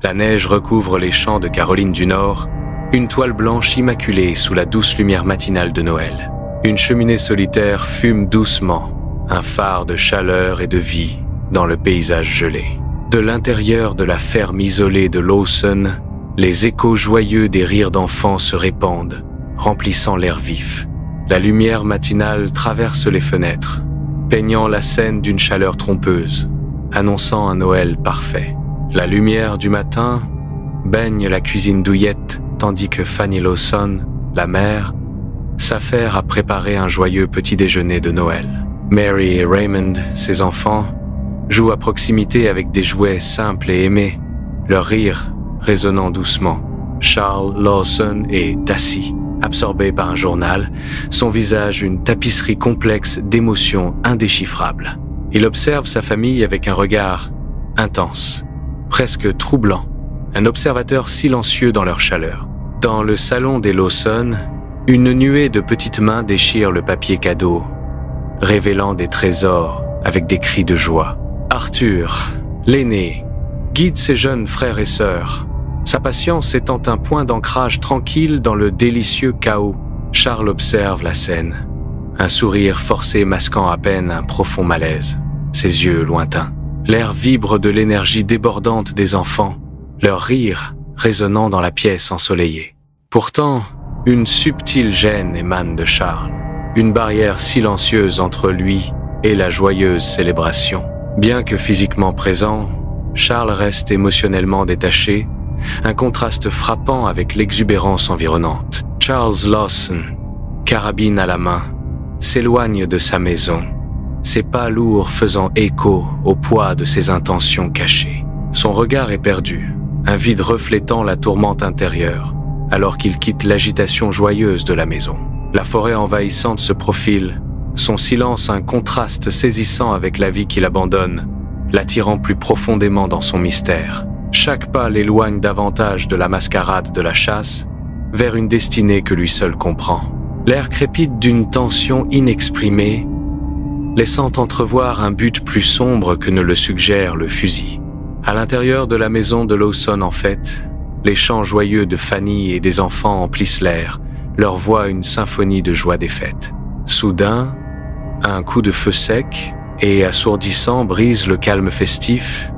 La neige recouvre les champs de Caroline du Nord, une toile blanche immaculée sous la douce lumière matinale de Noël. Une cheminée solitaire fume doucement, un phare de chaleur et de vie dans le paysage gelé. De l'intérieur de la ferme isolée de Lawson, les échos joyeux des rires d'enfants se répandent, remplissant l'air vif. La lumière matinale traverse les fenêtres, peignant la scène d'une chaleur trompeuse, annonçant un Noël parfait. La lumière du matin baigne la cuisine douillette, tandis que Fanny Lawson, la mère, s'affaire à préparer un joyeux petit déjeuner de Noël. Mary et Raymond, ses enfants, jouent à proximité avec des jouets simples et aimés, leur rire résonnant doucement. Charles Lawson est assis, absorbé par un journal, son visage une tapisserie complexe d'émotions indéchiffrables. Il observe sa famille avec un regard intense, presque troublant, un observateur silencieux dans leur chaleur. Dans le salon des Lawson, une nuée de petites mains déchire le papier cadeau, révélant des trésors avec des cris de joie. Arthur, l'aîné, guide ses jeunes frères et sœurs, sa patience étant un point d'ancrage tranquille dans le délicieux chaos. Charles observe la scène, un sourire forcé masquant à peine un profond malaise, ses yeux lointains. L'air vibre de l'énergie débordante des enfants, leur rire résonnant dans la pièce ensoleillée. Pourtant, une subtile gêne émane de Charles, une barrière silencieuse entre lui et la joyeuse célébration. Bien que physiquement présent, Charles reste émotionnellement détaché, un contraste frappant avec l'exubérance environnante. Charles Lawson, carabine à la main, s'éloigne de sa maison, ses pas lourds faisant écho au poids de ses intentions cachées. Son regard est perdu, un vide reflétant la tourmente intérieure, alors qu'il quitte l'agitation joyeuse de la maison. La forêt envahissante se profile, son silence un contraste saisissant avec la vie qu'il abandonne, l'attirant plus profondément dans son mystère. Chaque pas l'éloigne davantage de la mascarade de la chasse, vers une destinée que lui seul comprend. L'air crépite d'une tension inexprimée, laissant entrevoir un but plus sombre que ne le suggère le fusil. À l'intérieur de la maison de Lawson en fête, les chants joyeux de Fanny et des enfants emplissent l'air, leur voix une symphonie de joie des fêtes. Soudain, un coup de feu sec et assourdissant brise le calme festif,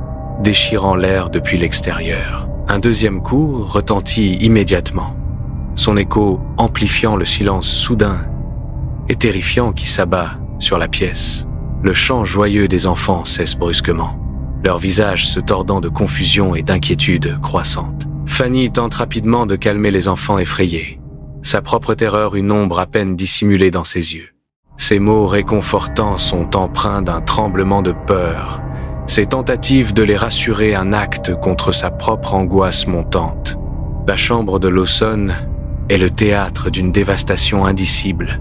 déchirant l'air depuis l'extérieur. Un deuxième coup retentit immédiatement, son écho amplifiant le silence soudain et terrifiant qui s'abat sur la pièce. Le chant joyeux des enfants cesse brusquement, leurs visages se tordant de confusion et d'inquiétude croissante. Fanny tente rapidement de calmer les enfants effrayés, sa propre terreur une ombre à peine dissimulée dans ses yeux. Ses mots réconfortants sont empreints d'un tremblement de peur, ses tentatives de les rassurer un acte contre sa propre angoisse montante. La chambre de Lawson est le théâtre d'une dévastation indicible,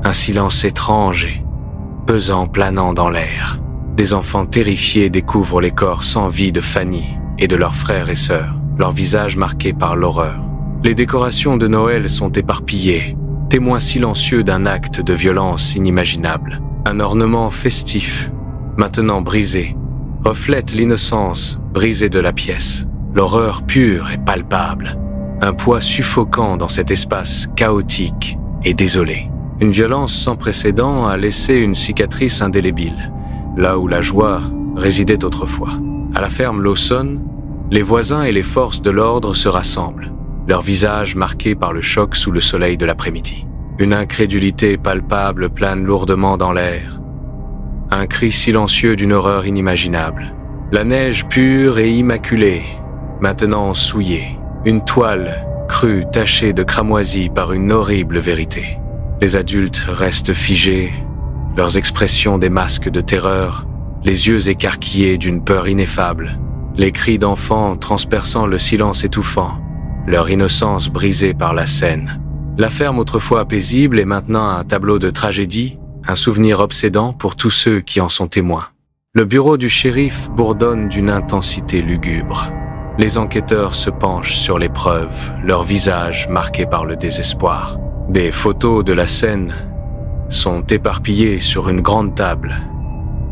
un silence étrange et pesant planant dans l'air. Des enfants terrifiés découvrent les corps sans vie de Fanny et de leurs frères et sœurs, leurs visages marqués par l'horreur. Les décorations de Noël sont éparpillées, témoins silencieux d'un acte de violence inimaginable. Un ornement festif, maintenant brisé, reflète l'innocence brisée de la pièce. L'horreur pure et palpable, un poids suffocant dans cet espace chaotique et désolé. Une violence sans précédent a laissé une cicatrice indélébile, là où la joie résidait autrefois. À la ferme Lawson, les voisins et les forces de l'ordre se rassemblent, leurs visages marqués par le choc sous le soleil de l'après-midi. Une incrédulité palpable plane lourdement dans l'air, un cri silencieux d'une horreur inimaginable. La neige pure et immaculée, maintenant souillée, une toile crue tachée de cramoisie par une horrible vérité. Les adultes restent figés, leurs expressions des masques de terreur, les yeux écarquillés d'une peur ineffable, les cris d'enfants transperçant le silence étouffant, leur innocence brisée par la scène. La ferme autrefois paisible est maintenant un tableau de tragédie, un souvenir obsédant pour tous ceux qui en sont témoins. Le bureau du shérif bourdonne d'une intensité lugubre. Les enquêteurs se penchent sur les preuves, leurs visages marqués par le désespoir. Des photos de la scène sont éparpillées sur une grande table.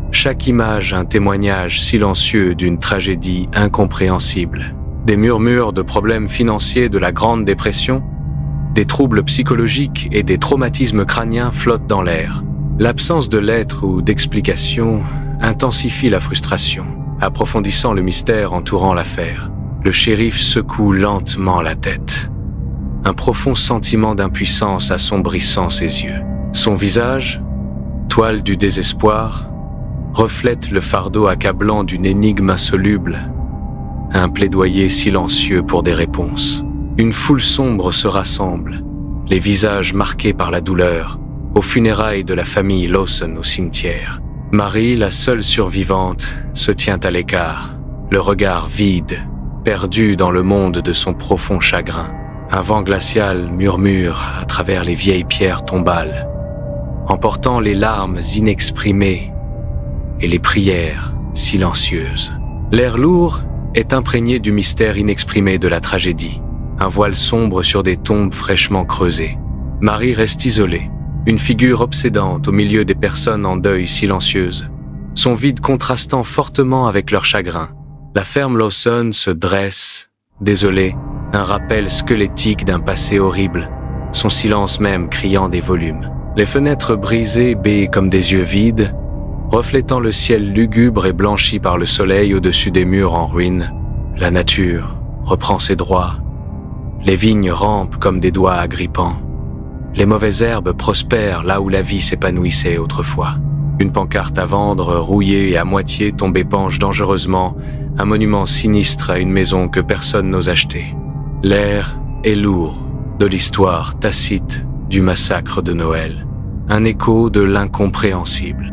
Chaque image un témoignage silencieux d'une tragédie incompréhensible. Des murmures de problèmes financiers de la Grande Dépression, des troubles psychologiques et des traumatismes crâniens flottent dans l'air. L'absence de lettres ou d'explications intensifie la frustration, approfondissant le mystère entourant l'affaire. Le shérif secoue lentement la tête, un profond sentiment d'impuissance assombrissant ses yeux. Son visage, toile du désespoir, reflète le fardeau accablant d'une énigme insoluble, un plaidoyer silencieux pour des réponses. Une foule sombre se rassemble, les visages marqués par la douleur, aux funérailles de la famille Lawson au cimetière. Marie, la seule survivante, se tient à l'écart, le regard vide, perdu dans le monde de son profond chagrin. Un vent glacial murmure à travers les vieilles pierres tombales, emportant les larmes inexprimées et les prières silencieuses. L'air lourd est imprégné du mystère inexprimé de la tragédie, un voile sombre sur des tombes fraîchement creusées. Marie reste isolée, une figure obsédante au milieu des personnes en deuil silencieuses, son vide contrastant fortement avec leur chagrin. La ferme Lawson se dresse, désolée, un rappel squelettique d'un passé horrible, son silence même criant des volumes. Les fenêtres brisées béent comme des yeux vides, reflétant le ciel lugubre et blanchi par le soleil au-dessus des murs en ruine. La nature reprend ses droits. Les vignes rampent comme des doigts agrippants. Les mauvaises herbes prospèrent là où la vie s'épanouissait autrefois. Une pancarte à vendre, rouillée et à moitié tombée penche dangereusement, un monument sinistre à une maison que personne n'ose acheter. L'air est lourd de l'histoire tacite du massacre de Noël, un écho de l'incompréhensible.